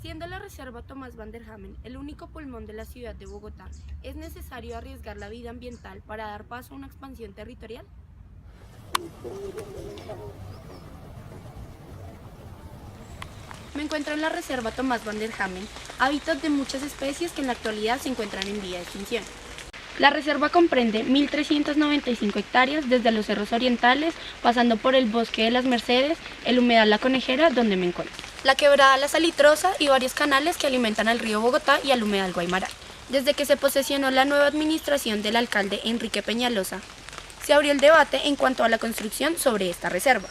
Siendo la reserva Tomás van der Hamen el único pulmón de la ciudad de Bogotá, ¿es necesario arriesgar la vida ambiental para dar paso a una expansión territorial? Me encuentro en la reserva Tomás van der Hamen, hábitat de muchas especies que en la actualidad se encuentran en vía de extinción. La reserva comprende 1.395 hectáreas desde los cerros orientales, pasando por el bosque de las Mercedes, el humedal La Conejera, donde me encuentro, la quebrada La Salitrosa y varios canales que alimentan al río Bogotá y al humedal Guaymará. Desde que se posesionó la nueva administración del alcalde Enrique Peñalosa, se abrió el debate en cuanto a la construcción sobre esta reserva.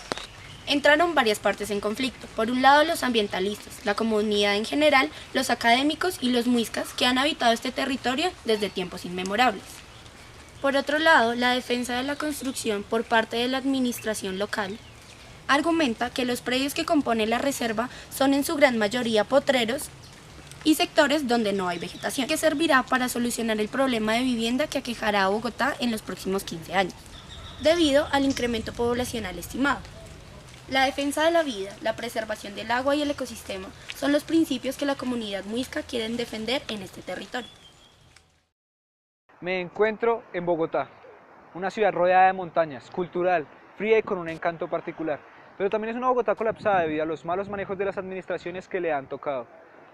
Entraron varias partes en conflicto. Por un lado, los ambientalistas, la comunidad en general, los académicos y los muiscas que han habitado este territorio desde tiempos inmemorables. Por otro lado, la defensa de la construcción por parte de la administración local argumenta que los predios que componen la reserva son en su gran mayoría potreros y sectores donde no hay vegetación, que servirá para solucionar el problema de vivienda que aquejará a Bogotá en los próximos 15 años, debido al incremento poblacional estimado. La defensa de la vida, la preservación del agua y el ecosistema son los principios que la comunidad muisca quiere defender en este territorio. Me encuentro en Bogotá, una ciudad rodeada de montañas, cultural, fría y con un encanto particular, pero también es una Bogotá colapsada debido a los malos manejos de las administraciones que le han tocado.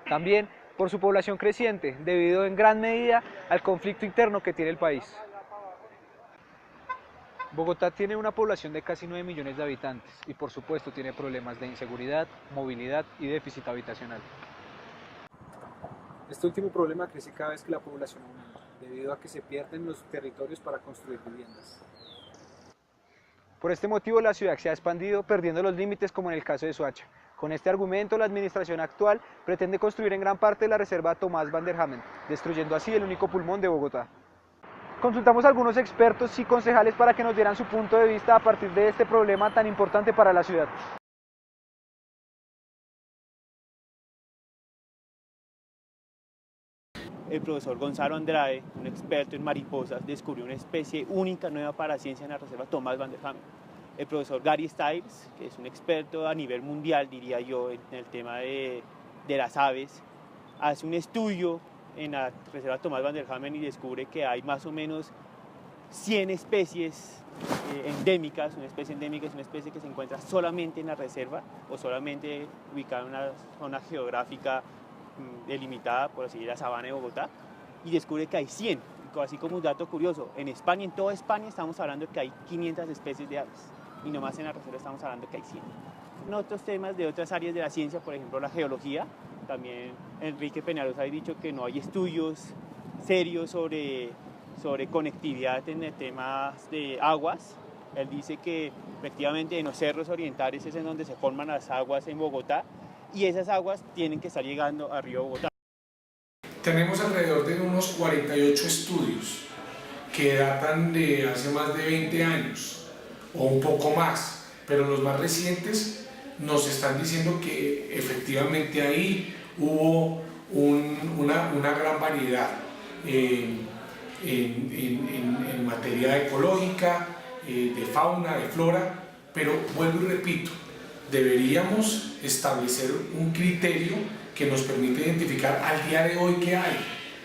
También por su población creciente, debido en gran medida al conflicto interno que tiene el país. Bogotá tiene una población de casi 9 millones de habitantes y por supuesto tiene problemas de inseguridad, movilidad y déficit habitacional. Este último problema crece cada vez que la población aumenta, debido a que se pierden los territorios para construir viviendas. Por este motivo la ciudad se ha expandido perdiendo los límites como en el caso de Soacha. Con este argumento la administración actual pretende construir en gran parte la reserva Tomás van der Hamen, destruyendo así el único pulmón de Bogotá. Consultamos a algunos expertos y concejales para que nos dieran su punto de vista a partir de este problema tan importante para la ciudad. El profesor Gonzalo Andrade, un experto en mariposas, descubrió una especie única, nueva para la ciencia en la reserva Tomás van der Hamen. El profesor Gary Stiles, que es un experto a nivel mundial, diría yo, en el tema de las aves, hace un estudio en la reserva Tomás van der Hamen y descubre que hay más o menos 100 especies endémicas. Una especie endémica es una especie que se encuentra solamente en la reserva o solamente ubicada en una zona geográfica delimitada, por así decirlo, la sabana de Bogotá, y descubre que hay 100. Así como un dato curioso, en España, en toda España, estamos hablando de que hay 500 especies de aves, y nomás en la reserva estamos hablando de que hay 100. En otros temas de otras áreas de la ciencia, por ejemplo la geología, también Enrique Peñalosa ha dicho que no hay estudios serios sobre conectividad en el tema de aguas. Él dice que efectivamente en los cerros orientales es en donde se forman las aguas en Bogotá, y esas aguas tienen que estar llegando al río Bogotá. Tenemos alrededor de unos 48 estudios que datan de hace más de 20 años o un poco más, pero los más recientes nos están diciendo que efectivamente ahí hubo una gran variedad en materia ecológica, de fauna, de flora, pero vuelvo y repito, deberíamos establecer un criterio que nos permite identificar al día de hoy qué hay.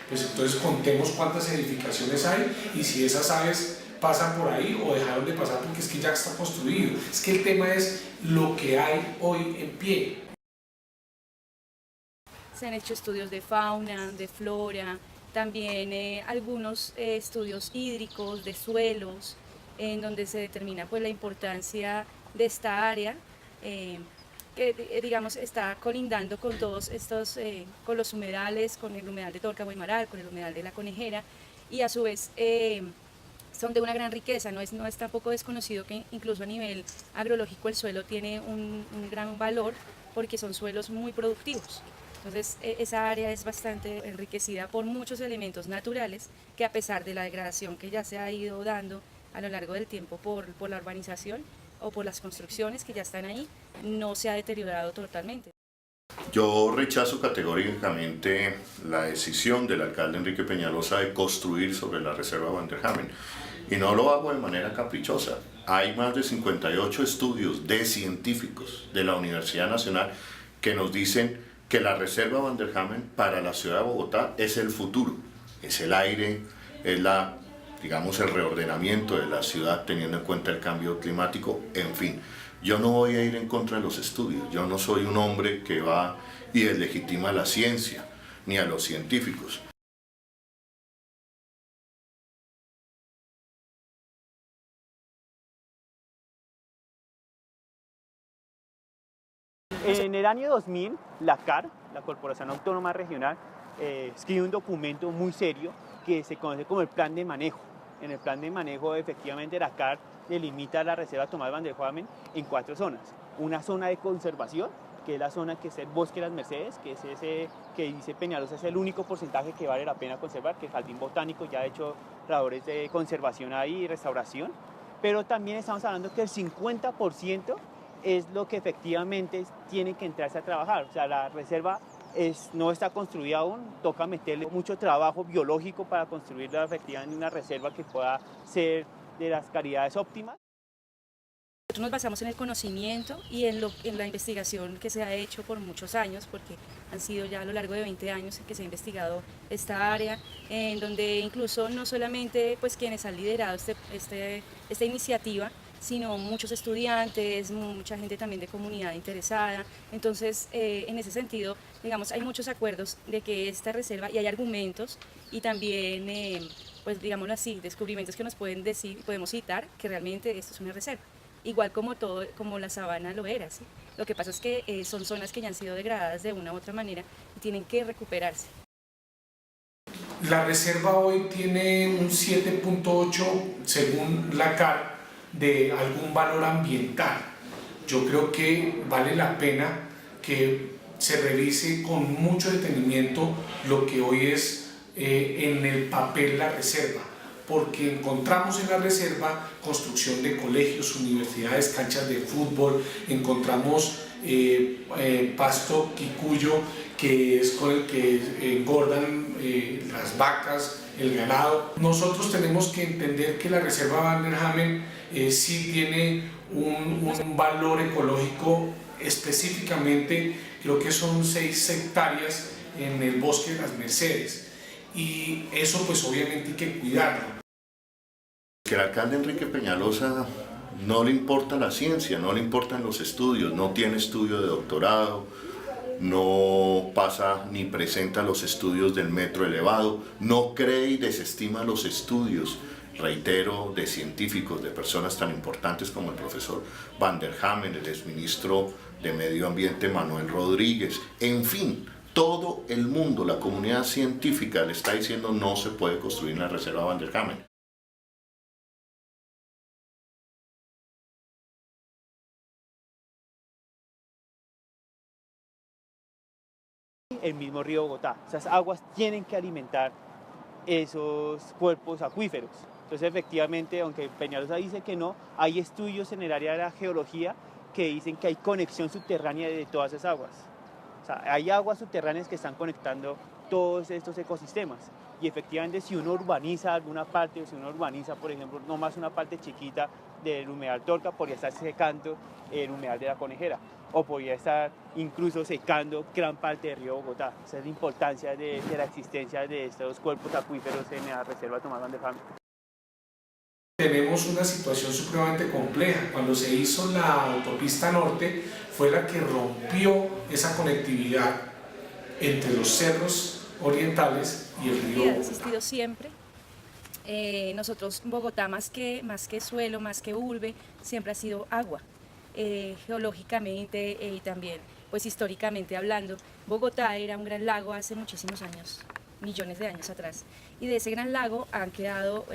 Pues entonces contemos cuántas edificaciones hay y si esas aves pasan por ahí o dejaron de pasar porque es que ya está construido. Es que el tema es lo que hay hoy en pie. Se han hecho estudios de fauna, de flora, también algunos estudios hídricos, de suelos, en donde se determina pues la importancia de esta área, que digamos está colindando con todos estos, con los humedales, con el humedal de Torca Guaymaral, con el humedal de La Conejera, y a su vez son de una gran riqueza. No es tampoco desconocido que incluso a nivel agrológico el suelo tiene un gran valor porque son suelos muy productivos. Entonces esa área es bastante enriquecida por muchos elementos naturales que, a pesar de la degradación que ya se ha ido dando a lo largo del tiempo por la urbanización o por las construcciones que ya están ahí, no se ha deteriorado totalmente. Yo rechazo categóricamente la decisión del alcalde Enrique Peñalosa de construir sobre la reserva Van der Hamen, y no lo hago de manera caprichosa. Hay más de 58 estudios de científicos de la Universidad Nacional que nos dicen que la reserva Van der Hamen para la ciudad de Bogotá es el futuro, es el aire, es digamos, el reordenamiento de la ciudad teniendo en cuenta el cambio climático, en fin. Yo no voy a ir en contra de los estudios, yo no soy un hombre que va y deslegitima la ciencia, ni a los científicos. En el año 2000, la CAR, la Corporación Autónoma Regional, escribe un documento muy serio que se conoce como el Plan de Manejo. En el Plan de Manejo, efectivamente, la CAR delimita la Reserva Tomás Van der Hamen en 4 zonas. Una zona de conservación, que es la zona que es el Bosque de las Mercedes, que es ese que dice Peñalosa es el único porcentaje que vale la pena conservar, que el Jardín Botánico ya ha hecho labores de conservación ahí y restauración. Pero también estamos hablando que el 50% es lo que efectivamente tiene que entrarse a trabajar. O sea, la reserva no está construida aún, toca meterle mucho trabajo biológico para construirla efectivamente una reserva que pueda ser de las calidades óptimas. Nosotros nos basamos en el conocimiento y en la investigación que se ha hecho por muchos años, porque han sido ya a lo largo de 20 años que se ha investigado esta área, en donde incluso no solamente pues, quienes han liderado esta iniciativa, sino muchos estudiantes, mucha gente también de comunidad interesada. Entonces, en ese sentido, digamos, hay muchos acuerdos de que esta reserva, y hay argumentos y también, pues digámoslo así, descubrimientos que nos pueden decir, podemos citar que realmente esto es una reserva. Igual como la sabana lo era, ¿sí? Lo que pasa es que son zonas que ya han sido degradadas de una u otra manera y tienen que recuperarse. La reserva hoy tiene un 7.8 según la CAR de algún valor ambiental. Yo creo que vale la pena que se revise con mucho detenimiento lo que hoy es en el papel la reserva, porque encontramos en la reserva construcción de colegios, universidades, canchas de fútbol, encontramos pasto quicuyo, que es con el que engordan las vacas, el ganado. Nosotros tenemos que entender que la reserva Van der Hamen sí tiene un valor ecológico, específicamente creo que son 6 hectáreas en el Bosque de las Mercedes, y eso pues obviamente hay que cuidarlo. Que el alcalde Enrique Peñalosa no le importa la ciencia, no le importan los estudios, no tiene estudio de doctorado, no pasa ni presenta los estudios del metro elevado, no cree y desestima los estudios, reitero, de científicos, de personas tan importantes como el profesor Van der Hamen, el exministro de Medio Ambiente Manuel Rodríguez, en fin, todo el mundo, la comunidad científica le está diciendo no se puede construir la reserva Van der Hamen. El mismo río Bogotá. Esas aguas tienen que alimentar esos cuerpos acuíferos. Entonces, efectivamente, aunque Peñalosa dice que no, hay estudios en el área de la geología que dicen que hay conexión subterránea de todas esas aguas. O sea, hay aguas subterráneas que están conectando todos estos ecosistemas. Y efectivamente, si uno urbaniza alguna parte, o si uno urbaniza, por ejemplo, nomás una parte chiquita del humedal Torca, podría estar secando el humedal de la Conejera, o podría estar incluso secando gran parte del río Bogotá. Esa es la importancia de la existencia de estos cuerpos acuíferos en la reserva Tomás Van der Hamen. Tenemos una situación supremamente compleja. Cuando se hizo la autopista norte, fue la que rompió esa conectividad entre los cerros orientales y el río Bogotá. Ha existido siempre. Nosotros, Bogotá, más que suelo, más que urbe, siempre ha sido agua. Geológicamente y también pues históricamente hablando, Bogotá era un gran lago hace muchísimos años, millones de años atrás, y de ese gran lago han quedado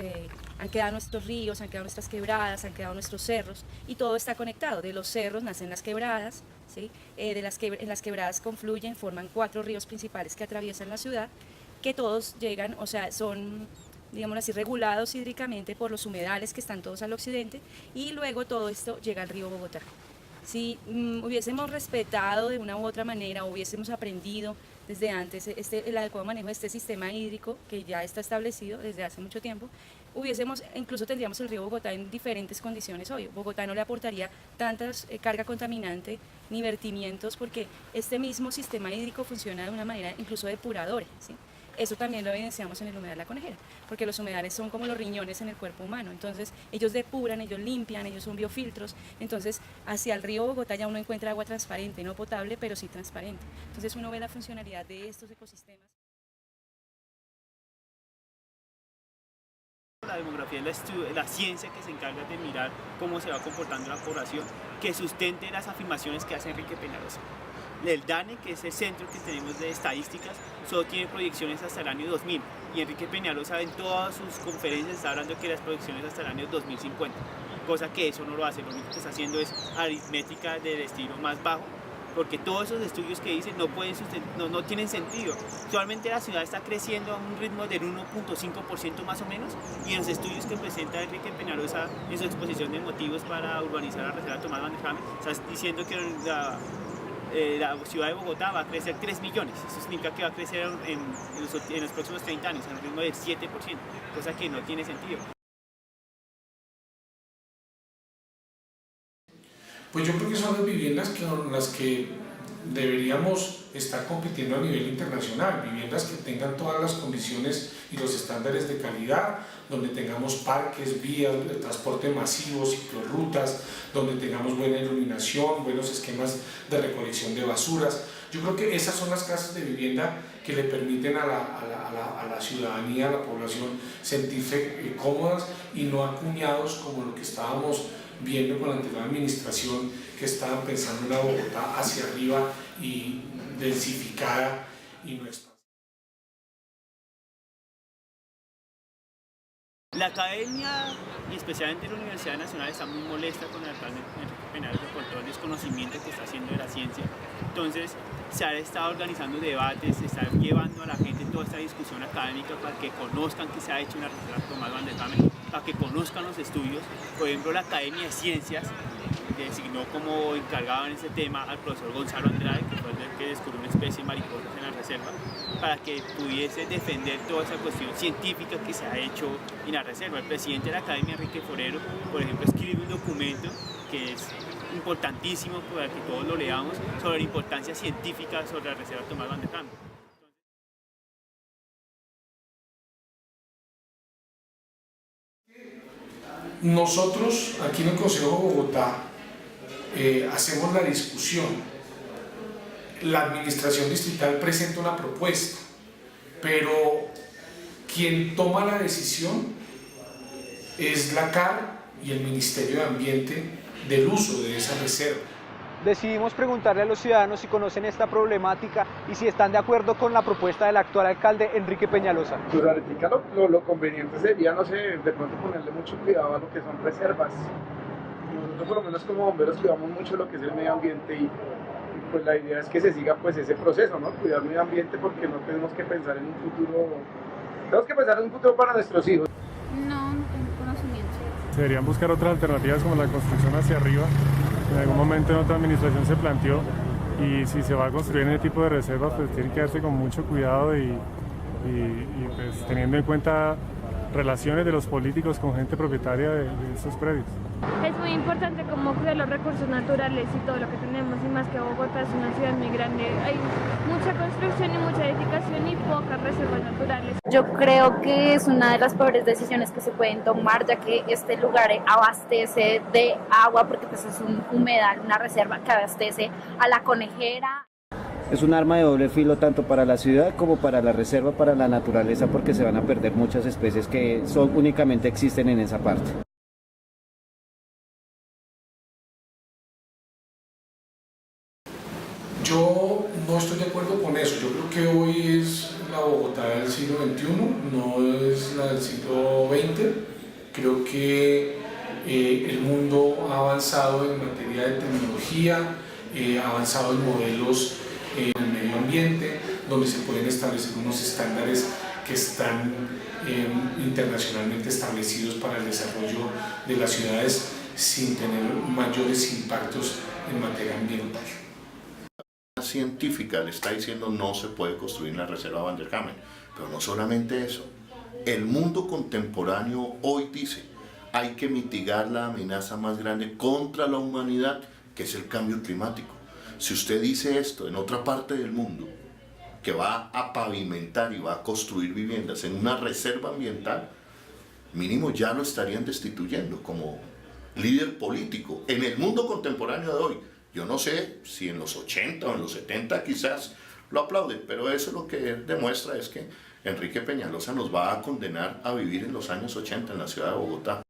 nuestros ríos, han quedado nuestras quebradas, han quedado nuestros cerros, y todo está conectado. De los cerros nacen las quebradas, ¿sí? En las quebradas confluyen, forman 4 ríos principales que atraviesan la ciudad, que todos llegan, o sea, son, digamos así, regulados hídricamente por los humedales que están todos al occidente, y luego todo esto llega al río Bogotá. Si hubiésemos respetado de una u otra manera, o hubiésemos aprendido desde antes el adecuado manejo de este sistema hídrico que ya está establecido desde hace mucho tiempo, incluso tendríamos el río Bogotá en diferentes condiciones hoy. Bogotá no le aportaría tanta carga contaminante ni vertimientos porque este mismo sistema hídrico funciona de una manera incluso depuradora, ¿sí? Eso también lo evidenciamos en el humedal La Conejera, porque los humedales son como los riñones en el cuerpo humano, entonces ellos depuran, ellos limpian, ellos son biofiltros, entonces hacia el río Bogotá ya uno encuentra agua transparente, no potable, pero sí transparente. Entonces uno ve la funcionalidad de estos ecosistemas. La demografía es la ciencia que se encarga de mirar cómo se va comportando la población, que sustente las afirmaciones que hace Enrique Peñalosa. El DANE, que es el centro que tenemos de estadísticas, solo tiene proyecciones hasta el año 2000 y Enrique Peñalosa en todas sus conferencias está hablando de que las proyecciones hasta el año 2050, cosa que eso no lo hace, lo único que está haciendo es aritmética del estilo más bajo, porque todos esos estudios que dicen no tienen sentido. Actualmente la ciudad está creciendo a un ritmo del 1.5% más o menos, y en los estudios que presenta Enrique Peñalosa en su exposición de motivos para urbanizar la reserva Tomás Van der Hamen, está diciendo que la ciudad de Bogotá va a crecer 3 millones. Eso significa que va a crecer en los próximos 30 años, a un ritmo del 7%, cosa que no tiene sentido. Pues yo creo que son las viviendas con las que deberíamos estar compitiendo a nivel internacional, viviendas que tengan todas las condiciones y los estándares de calidad, donde tengamos parques, vías de transporte masivo, ciclorrutas, donde tengamos buena iluminación, buenos esquemas de recolección de basuras. Yo creo que esas son las clases de vivienda que le permiten a la ciudadanía, a la población, sentirse cómodas y no acuñados como lo que estábamos viendo con la anterior administración, que estaban pensando en una Bogotá hacia arriba y densificada y no expansiva. La academia y especialmente la Universidad Nacional está muy molesta con el alcalde Enrique Peñalosa por todo el desconocimiento que está haciendo de la ciencia. Entonces se ha estado organizando debates, se está llevando a la gente toda esta discusión académica para que conozcan que se ha hecho una reserva Tomás Van der Hamen, para que conozcan los estudios. Por ejemplo, la Academia de Ciencias designó como encargado en ese tema al profesor Gonzalo Andrade, que fue el que descubrió una especie de mariposas en la reserva, para que pudiese defender toda esa cuestión científica que se ha hecho en la reserva. El presidente de la Academia, Enrique Forero, por ejemplo, escribe un documento que es importantísimo para que todos lo leamos sobre la importancia científica sobre la reserva Tomás Van der Hamen. Nosotros aquí en el Consejo de Bogotá hacemos la discusión. La administración distrital presenta una propuesta, pero quien toma la decisión es la CAR y el Ministerio de Ambiente del uso de esa reserva. Decidimos preguntarle a los ciudadanos si conocen esta problemática y si están de acuerdo con la propuesta del actual alcalde Enrique Peñalosa. Pues ahorita lo conveniente sería, no sé, de pronto ponerle mucho cuidado a lo que son reservas. Nosotros por lo menos como bomberos cuidamos mucho lo que es el medio ambiente y pues la idea es que se siga pues ese proceso, ¿no? Cuidar el medio ambiente porque no tenemos que pensar en un futuro, tenemos que pensar en un futuro para nuestros hijos. No tengo conocimiento. Se deberían buscar otras alternativas como la construcción hacia arriba. En algún momento en otra administración se planteó, y si se va a construir en ese tipo de reservas, pues tiene que darse con mucho cuidado y pues teniendo en cuenta relaciones de los políticos con gente propietaria de estos predios. Es muy importante como cuidar los recursos naturales y todo lo que tenemos, y más que Bogotá es una ciudad muy grande. Hay mucha construcción y mucha edificación y pocas reservas naturales. Yo creo que es una de las peores decisiones que se pueden tomar, ya que este lugar abastece de agua, porque pues es un humedal, una reserva que abastece a La Conejera. Es un arma de doble filo tanto para la ciudad como para la reserva, para la naturaleza, porque se van a perder muchas especies que únicamente existen en esa parte. Yo no estoy de acuerdo con eso. Yo creo que hoy es la Bogotá del siglo XXI, no es la del siglo XX. Creo que el mundo ha avanzado en materia de tecnología, ha avanzado en modelos en el medio ambiente, donde se pueden establecer unos estándares que están internacionalmente establecidos para el desarrollo de las ciudades sin tener mayores impactos en materia ambiental. científica le está diciendo no se puede construir en la reserva Van der Hamen. Pero no solamente eso, el mundo contemporáneo hoy dice hay que mitigar la amenaza más grande contra la humanidad, que es el cambio climático. Si usted dice esto en otra parte del mundo, que va a pavimentar y va a construir viviendas en una reserva ambiental, mínimo ya lo estarían destituyendo como líder político en el mundo contemporáneo de hoy. Yo no sé si en los 80 o en los 70 quizás lo aplauden, pero eso lo que demuestra es que Enrique Peñalosa nos va a condenar a vivir en los años 80 en la ciudad de Bogotá.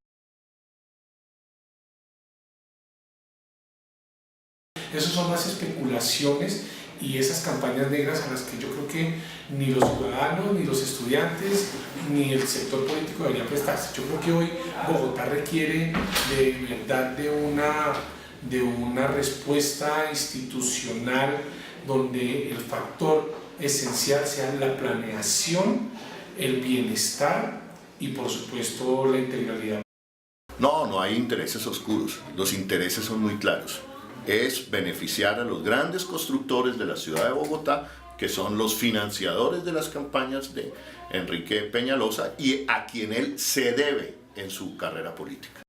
Esas son las especulaciones y esas campañas negras a las que yo creo que ni los ciudadanos, ni los estudiantes, ni el sector político deberían prestarse. Yo creo que hoy Bogotá requiere de verdad de una respuesta institucional donde el factor esencial sea la planeación, el bienestar y por supuesto la integralidad. No hay intereses oscuros, los intereses son muy claros. Es beneficiar a los grandes constructores de la ciudad de Bogotá, que son los financiadores de las campañas de Enrique Peñalosa y a quien él se debe en su carrera política.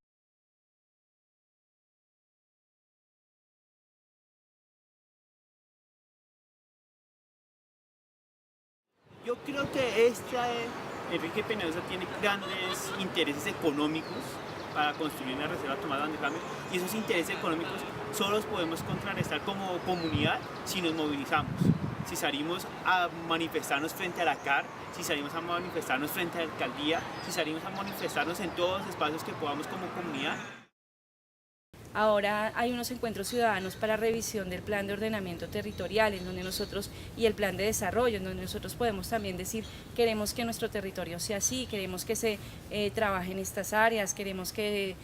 Yo creo que Enrique Peñalosa tiene grandes intereses económicos para construir una reserva Tomás Van der Hamen, y esos intereses económicos solo los podemos contrarrestar como comunidad si nos movilizamos, si salimos a manifestarnos frente a la CAR, si salimos a manifestarnos frente a la alcaldía, si salimos a manifestarnos en todos los espacios que podamos como comunidad. Ahora hay unos encuentros ciudadanos para revisión del plan de ordenamiento territorial en donde nosotros, y el plan de desarrollo, en donde nosotros podemos también decir queremos que nuestro territorio sea así, queremos que se trabaje en estas áreas, queremos que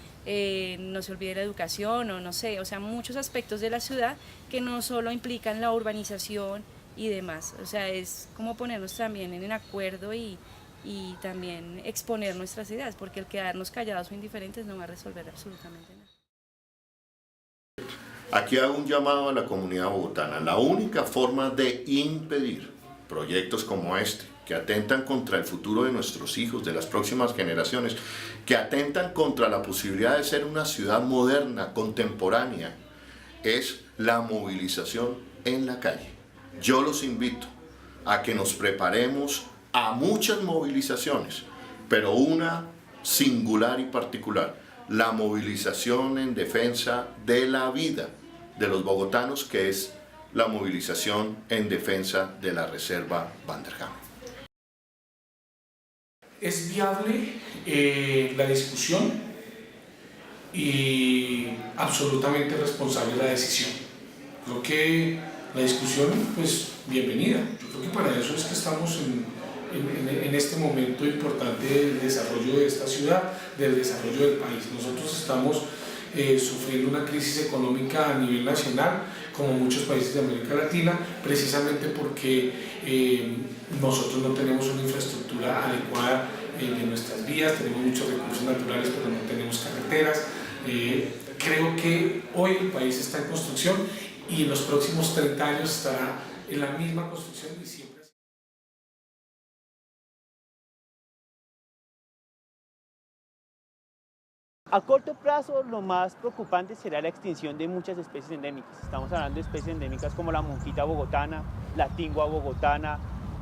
no se olvide la educación o no sé, o sea, muchos aspectos de la ciudad que no solo implican la urbanización y demás, o sea, es como ponernos también en acuerdo y también exponer nuestras ideas, porque el quedarnos callados o indiferentes no va a resolver absolutamente nada. Aquí hago un llamado a la comunidad bogotana. La única forma de impedir proyectos como este, que atentan contra el futuro de nuestros hijos, de las próximas generaciones, que atentan contra la posibilidad de ser una ciudad moderna, contemporánea, es la movilización en la calle. Yo los invito a que nos preparemos a muchas movilizaciones, pero una singular y particular, la movilización en defensa de la vida de los bogotanos, que es la movilización en defensa de la reserva Van der Hamen. Es viable la discusión y absolutamente responsable la decisión. Creo que la discusión, pues, bienvenida. Yo creo que para eso es que estamos en este momento importante del desarrollo de esta ciudad, del desarrollo del país. Nosotros estamos sufriendo una crisis económica a nivel nacional, como muchos países de América Latina, precisamente porque nosotros no tenemos una infraestructura adecuada de nuestras vías, tenemos muchos recursos naturales, pero no tenemos carreteras. Creo que hoy el país está en construcción y en los próximos 30 años estará en la misma construcción y siempre. A corto plazo, lo más preocupante será la extinción de muchas especies endémicas. Estamos hablando de especies endémicas como la monjita bogotana, la tingua bogotana.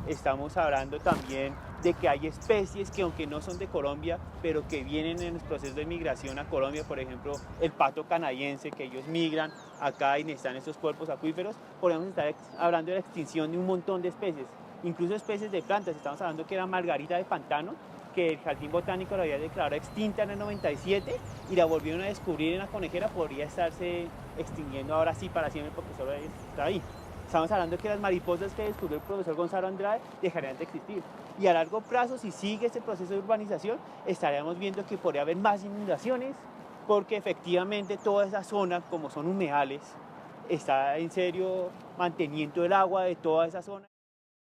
Estamos hablando también de que hay especies que, aunque no son de Colombia, pero que vienen en los procesos de migración a Colombia, por ejemplo, el pato canadiense, que ellos migran acá y están estos cuerpos acuíferos. Podemos estar hablando de la extinción de un montón de especies, incluso especies de plantas. Estamos hablando que la margarita de pantano, que el Jardín Botánico la había declarado extinta en el 97 y la volvieron a descubrir en la Conejera, podría estarse extinguiendo ahora sí para siempre porque solo está ahí. Estamos hablando de que las mariposas que descubrió el profesor Gonzalo Andrade dejarían de existir. Y a largo plazo, si sigue este proceso de urbanización, estaríamos viendo que podría haber más inundaciones, porque efectivamente toda esa zona, como son humedales, está en serio manteniendo el agua de toda esa zona.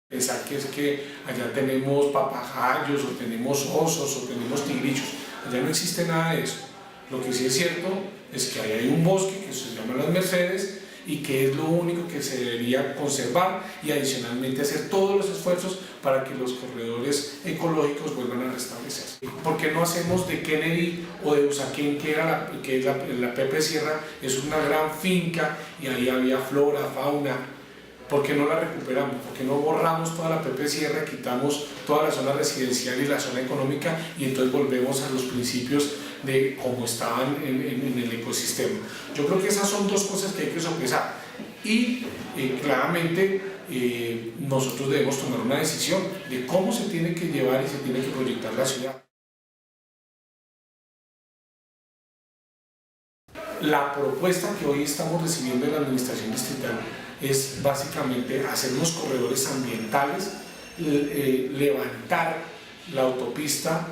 Pensar que es que allá tenemos papagayos, o tenemos osos, o tenemos tigrillos. Allá no existe nada de eso. Lo que sí es cierto es que allá hay un bosque que se llama Las Mercedes y que es lo único que se debería conservar, y adicionalmente hacer todos los esfuerzos para que los corredores ecológicos vuelvan a restablecerse. ¿Por qué no hacemos de Kennedy o de Usaquén, que es la Pepe Sierra, es una gran finca y ahí había flora, fauna? ¿Por qué no la recuperamos? ¿Por qué no borramos toda la Pepe Sierra, quitamos toda la zona residencial y la zona económica y entonces volvemos a los principios de cómo estaban en el ecosistema? Yo creo que esas son dos cosas que hay que sopesar y claramente nosotros debemos tomar una decisión de cómo se tiene que llevar y se tiene que proyectar la ciudad. La propuesta que hoy estamos recibiendo de la Administración Distrital es básicamente hacer unos corredores ambientales, levantar la autopista,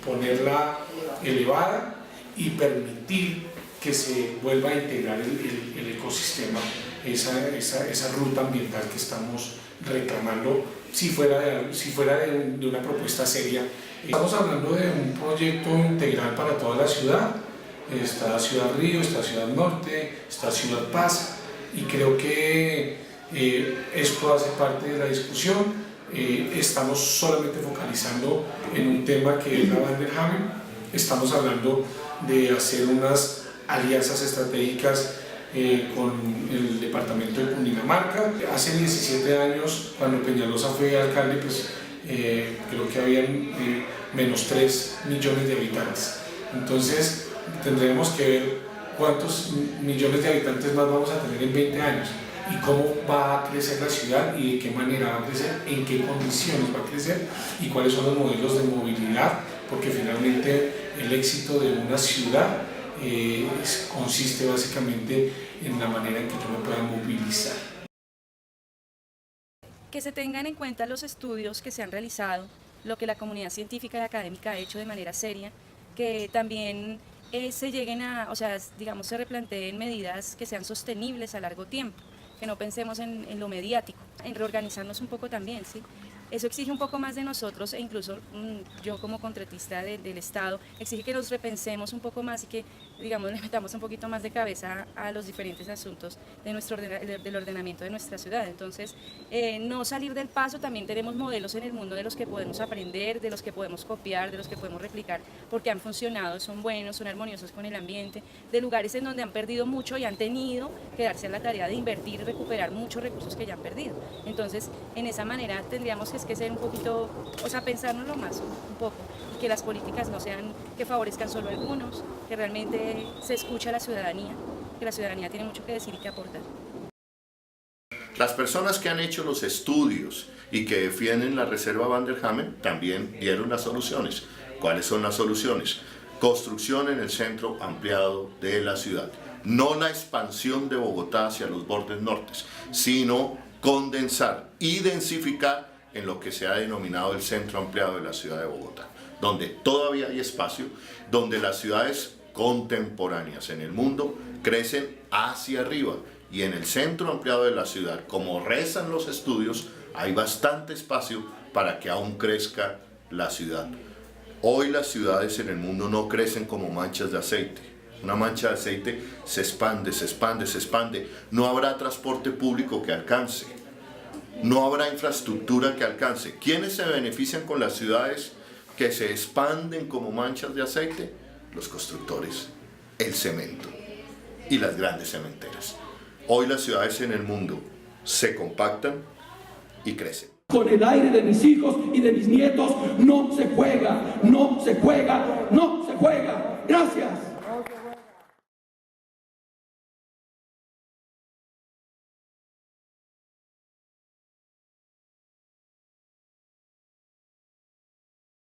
ponerla elevada y permitir que se vuelva a integrar el ecosistema, esa ruta ambiental que estamos reclamando, si fuera de una propuesta seria. Estamos hablando de un proyecto integral para toda la ciudad. Está Ciudad Río, está Ciudad Norte, está Ciudad Paz, y creo que esto hace parte de la discusión. Estamos solamente focalizando en un tema que es la Van der Hamen. Estamos hablando de hacer unas alianzas estratégicas con el departamento de Cundinamarca. Hace 17 años, cuando Peñalosa fue alcalde, pues creo que habían menos 3 millones de habitantes. Entonces tendremos que ver cuántos millones de habitantes más vamos a tener en 20 años y cómo va a crecer la ciudad y de qué manera va a crecer, en qué condiciones va a crecer y cuáles son los modelos de movilidad, porque finalmente el éxito de una ciudad consiste básicamente en la manera en que yo me pueda movilizar. Que se tengan en cuenta los estudios que se han realizado, lo que la comunidad científica y académica ha hecho de manera seria, que también se lleguen a, digamos, se replanteen medidas que sean sostenibles a largo tiempo, que no pensemos en lo mediático, en reorganizarnos un poco también, ¿sí? Eso exige un poco más de nosotros, e incluso yo como contratista del Estado, exige que nos repensemos un poco más y que, digamos, le metamos un poquito más de cabeza a los diferentes asuntos de del ordenamiento de nuestra ciudad. Entonces, no salir del paso. También tenemos modelos en el mundo de los que podemos aprender, de los que podemos copiar, de los que podemos replicar, porque han funcionado, son buenos, son armoniosos con el ambiente, de lugares en donde han perdido mucho y han tenido que darse a la tarea de invertir y recuperar muchos recursos que ya han perdido. Entonces, en esa manera tendríamos que ser un poquito, pensárnoslo más un poco, y que las políticas no sean que favorezcan solo a algunos, que realmente se escuche a la ciudadanía, que la ciudadanía tiene mucho que decir y que aportar. Las personas que han hecho los estudios y que defienden la reserva Van der Hamen también dieron las soluciones. ¿Cuáles son las soluciones? Construcción en el centro ampliado de la ciudad. No la expansión de Bogotá hacia los bordes nortes, sino condensar y densificar en lo que se ha denominado el centro ampliado de la ciudad de Bogotá, donde todavía hay espacio, donde las ciudades contemporáneas en el mundo crecen hacia arriba, y en el centro ampliado de la ciudad, como rezan los estudios, hay bastante espacio para que aún crezca la ciudad. Hoy las ciudades en el mundo no crecen como manchas de aceite. Una mancha de aceite se expande, se expande, se expande. No habrá transporte público que alcance. No habrá infraestructura que alcance. ¿Quiénes se benefician con las ciudades que se expanden como manchas de aceite? Los constructores, el cemento y las grandes cementeras. Hoy las ciudades en el mundo se compactan y crecen. Con el aire de mis hijos y de mis nietos no se juega, no se juega, no se juega. Gracias.